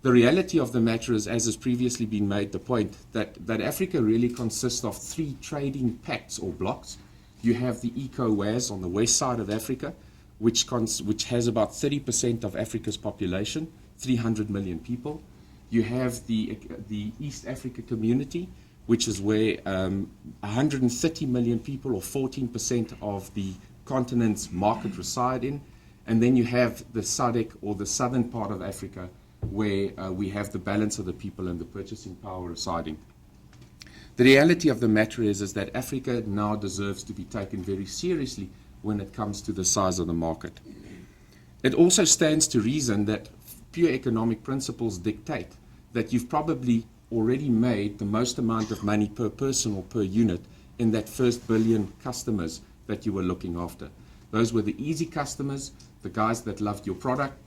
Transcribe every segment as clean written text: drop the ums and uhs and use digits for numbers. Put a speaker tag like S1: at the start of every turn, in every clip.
S1: The reality of the matter is, as has previously been made the point, that Africa really consists of three trading pacts or blocks. You have the ECOWAS on the west side of Africa, which has about 30% of Africa's population, 300 million people. You have the East Africa Community, which is where 130 million people, or 14% of the continent's market, reside in. And then you have the SADC, or the southern part of Africa, where we have the balance of the people and the purchasing power residing. The reality of the matter is that Africa now deserves to be taken very seriously when it comes to the size of the market. It also stands to reason that pure economic principles dictate that you've probably already made the most amount of money per person or per unit in that first billion customers that you were looking after. Those were the easy customers, the guys that loved your product,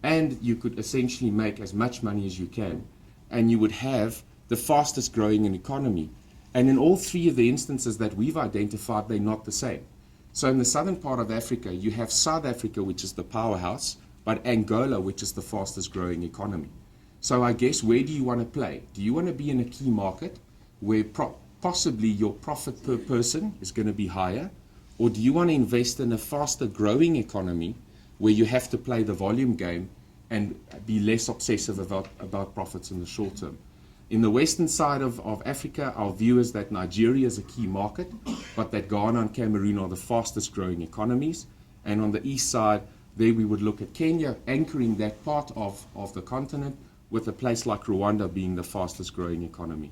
S1: and you could essentially make as much money as you can, and you would have the fastest growing economy. And in all three of the instances that we've identified, they're not the same. So in the southern part of Africa, you have South Africa, which is the powerhouse, but Angola, which is the fastest growing economy. So I guess, where do you want to play? Do you want to be in a key market where possibly your profit per person is going to be higher? Or do you want to invest in a faster growing economy where you have to play the volume game and be less obsessive about profits in the short term? In the western side of Africa, our view is that Nigeria is a key market, but that Ghana and Cameroon are the fastest growing economies. And on the east side, there we would look at Kenya anchoring that part of the continent, with a place like Rwanda being the fastest growing economy.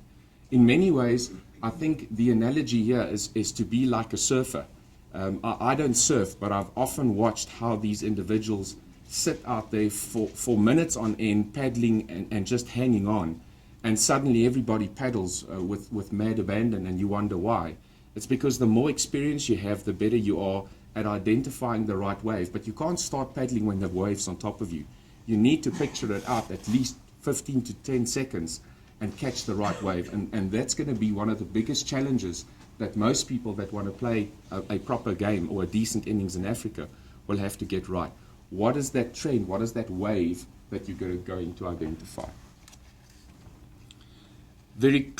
S1: In many ways, I think the analogy here is to be like a surfer. I don't surf, but I've often watched how these individuals sit out there for minutes on end, paddling and just hanging on. And suddenly everybody paddles with mad abandon, and you wonder why. It's because the more experience you have, the better you are at identifying the right wave. But you can't start paddling when the wave's on top of you. You need to picture it out at least 15 to 10 seconds and catch the right wave. And that's going to be one of the biggest challenges that most people that want to play a proper game or a decent innings in Africa will have to get right. What is that trend? What is that wave that you're going to identify? Very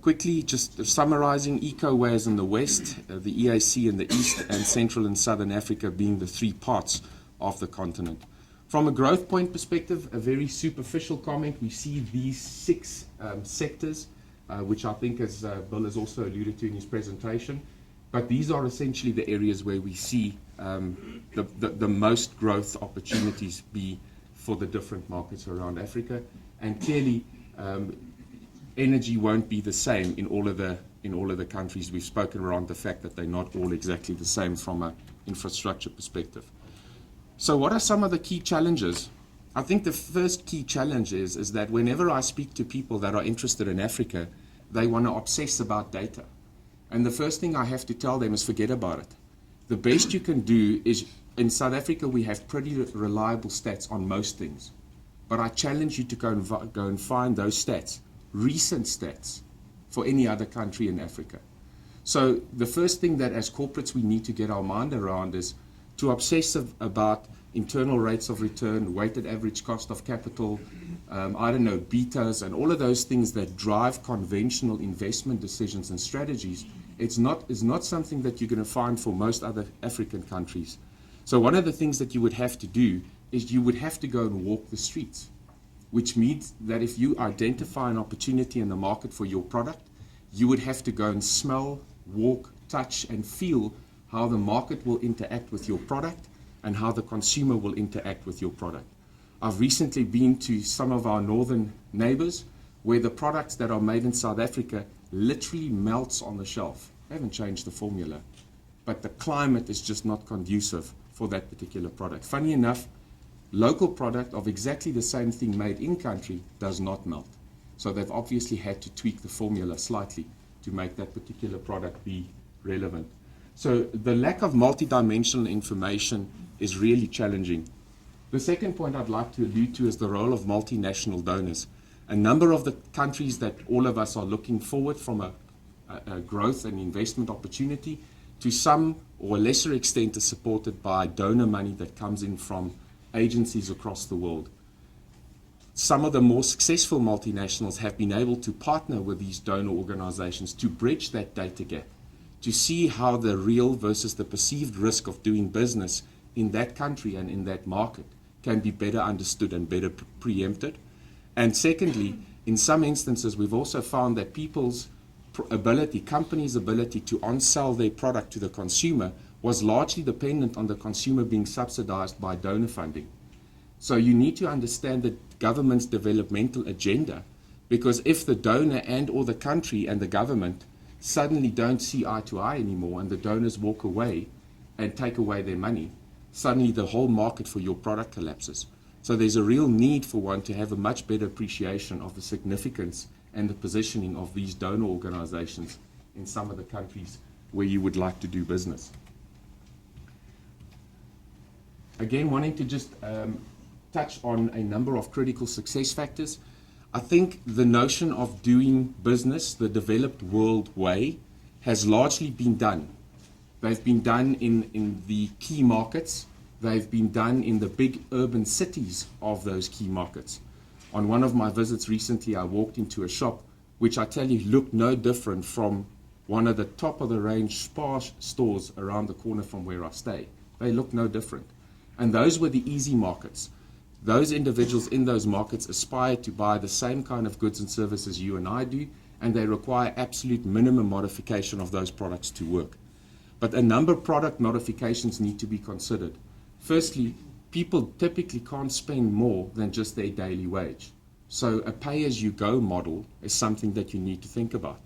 S1: quickly, just summarizing, ECOWAS in the west, the EAC in the east, and Central and Southern Africa being the three parts of the continent. From a growth point perspective, a very superficial comment, we see these six sectors, which I think, as Bill has also alluded to in his presentation, but these are essentially the areas where we see the most growth opportunities be for the different markets around Africa. And clearly, energy won't be the same in all of the countries. We've spoken around the fact that they're not all exactly the same from an infrastructure perspective. So what are some of the key challenges? I think the first key challenge is that whenever I speak to people that are interested in Africa, they want to obsess about data. And the first thing I have to tell them is forget about it. The best you can do is, in South Africa, we have pretty reliable stats on most things. But I challenge you to go and find those stats, recent stats, for any other country in Africa. So the first thing that as corporates we need to get our mind around is to obsess about internal rates of return, weighted average cost of capital, betas, and all of those things that drive conventional investment decisions and strategies. It's not something that you're going to find for most other African countries. So one of the things that you would have to do is you would have to go and walk the streets, which means that if you identify an opportunity in the market for your product, you would have to go and smell, walk, touch, and feel how the market will interact with your product and how the consumer will interact with your product. I've recently been to some of our northern neighbors where the products that are made in South Africa literally melts on the shelf. They haven't changed the formula, but the climate is just not conducive for that particular product. Funny enough, local product of exactly the same thing made in country does not melt. So they've obviously had to tweak the formula slightly to make that particular product be relevant. So the lack of multidimensional information is really challenging. The second point I'd like to allude to is the role of multinational donors. A number of the countries that all of us are looking forward from a growth and investment opportunity, to some or a lesser extent, is supported by donor money that comes in from agencies across the world. some of the more successful multinationals have been able to partner with these donor organizations to bridge that data gap, to see how the real versus the perceived risk of doing business in that country and in that market can be better understood and better preempted. And secondly, in some instances, we've also found that people's ability, companies' ability to on-sell their product to the consumer was largely dependent on the consumer being subsidized by donor funding. So you need to understand the government's developmental agenda, because if the donor and or the country and the government suddenly don't see eye to eye anymore and the donors walk away and take away their money, suddenly the whole market for your product collapses. So there's a real need for one to have a much better appreciation of the significance and the positioning of these donor organizations in some of the countries where you would like to do business. Again, wanting to just touch on a number of critical success factors. I think the notion of doing business the developed world way has largely been done. They've been done in the key markets. They've been done in the big urban cities of those key markets. On one of my visits recently, I walked into a shop which I tell you looked no different from one of the top of the range spa stores around the corner from where I stay. They look no different. And those were the easy markets. Those individuals in those markets aspire to buy the same kind of goods and services you and I do, and they require absolute minimum modification of those products to work. But a number of product modifications need to be considered. Firstly, people typically can't spend more than just their daily wage. So a pay-as-you-go model is something that you need to think about.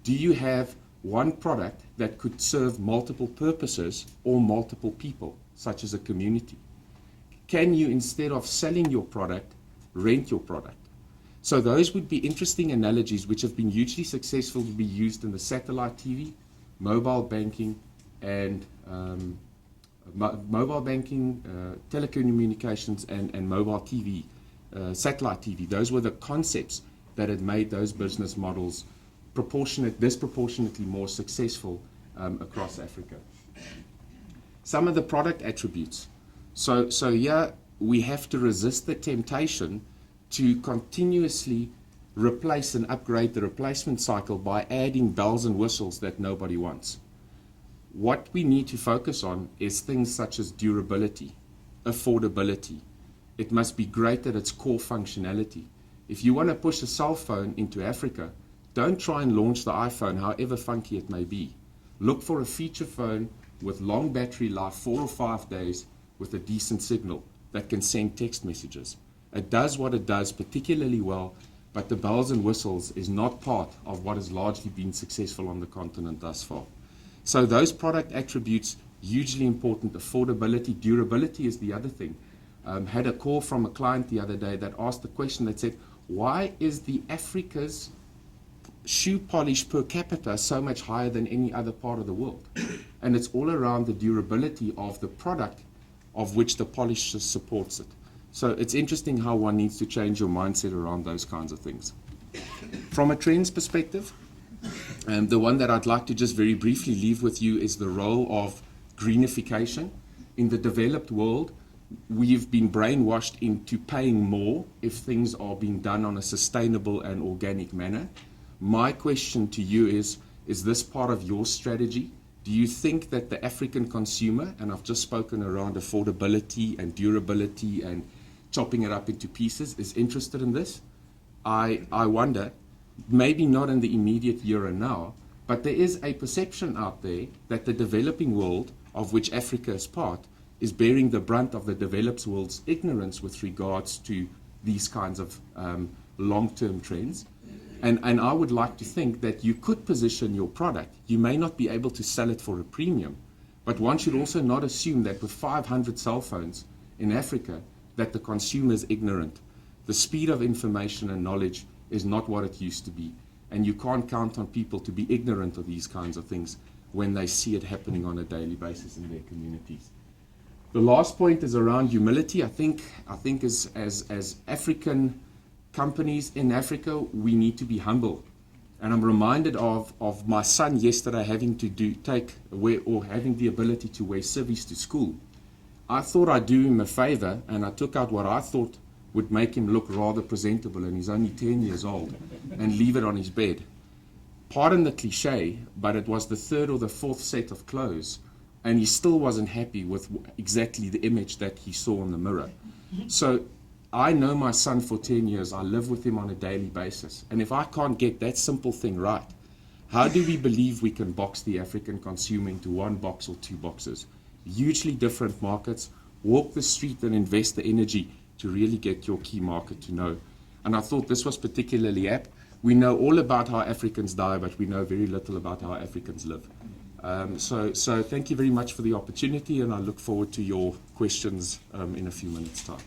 S1: Do you have one product that could serve multiple purposes or multiple people, such as a community? Can you, instead of selling your product, rent your product? So those would be interesting analogies which have been hugely successful to be used in the satellite TV, mobile banking, and telecommunications and mobile TV, satellite TV. Those were the concepts that had made those business models disproportionately more successful across Africa. Some of the product attributes. So yeah, we have to resist the temptation to continuously replace and upgrade the replacement cycle by adding bells and whistles that nobody wants. What we need to focus on is things such as durability, affordability. It must be great at its core functionality. If you want to push a cell phone into Africa, don't try and launch the iPhone, however funky it may be. Look for a feature phone with long battery life, 4 or 5 days, with a decent signal that can send text messages. It does what it does particularly well, but the bells and whistles is not part of what has largely been successful on the continent thus far. So those product attributes, hugely important. Affordability, durability is the other thing. Had a call from a client the other day that asked the question that said, why is the Africa's shoe polish per capita so much higher than any other part of the world? And it's all around the durability of the product of which the polish supports it. So it's interesting how one needs to change your mindset around those kinds of things. From a trends perspective, the one that I'd like to just very briefly leave with you is the role of greenification. In the developed world, we've been brainwashed into paying more if things are being done on a sustainable and organic manner. My question to you is this part of your strategy? Do you think that the African consumer, and I've just spoken around affordability and durability and chopping it up into pieces, is interested in this? I wonder, maybe not in the immediate here and now, but there is a perception out there that the developing world, of which Africa is part, is bearing the brunt of the developed world's ignorance with regards to these kinds of long-term trends. And I would like to think that you could position your product. You may not be able to sell it for a premium, but one should also not assume that with 500 cell phones in Africa, that the consumer is ignorant. The speed of information and knowledge is not what it used to be. And you can't count on people to be ignorant of these kinds of things when they see it happening on a daily basis in their communities. The last point is around humility. I think as African companies in Africa, we need to be humble. And I'm reminded of my son yesterday having the ability to wear civvies to school. I thought I'd do him a favor, and I took out what I thought would make him look rather presentable, and he's only 10 years old, and leave it on his bed. Pardon the cliche, but it was the third or the fourth set of clothes, and he still wasn't happy with exactly the image that he saw in the mirror. So I know my son for 10 years. I live with him on a daily basis. And if I can't get that simple thing right, how do we believe we can box the African consumer into one box or two boxes? Hugely different markets. Walk the street and invest the energy to really get your key market to know. And I thought this was particularly apt. We know all about how Africans die, but we know very little about how Africans live. So thank you very much for the opportunity, and I look forward to your questions in a few minutes' time.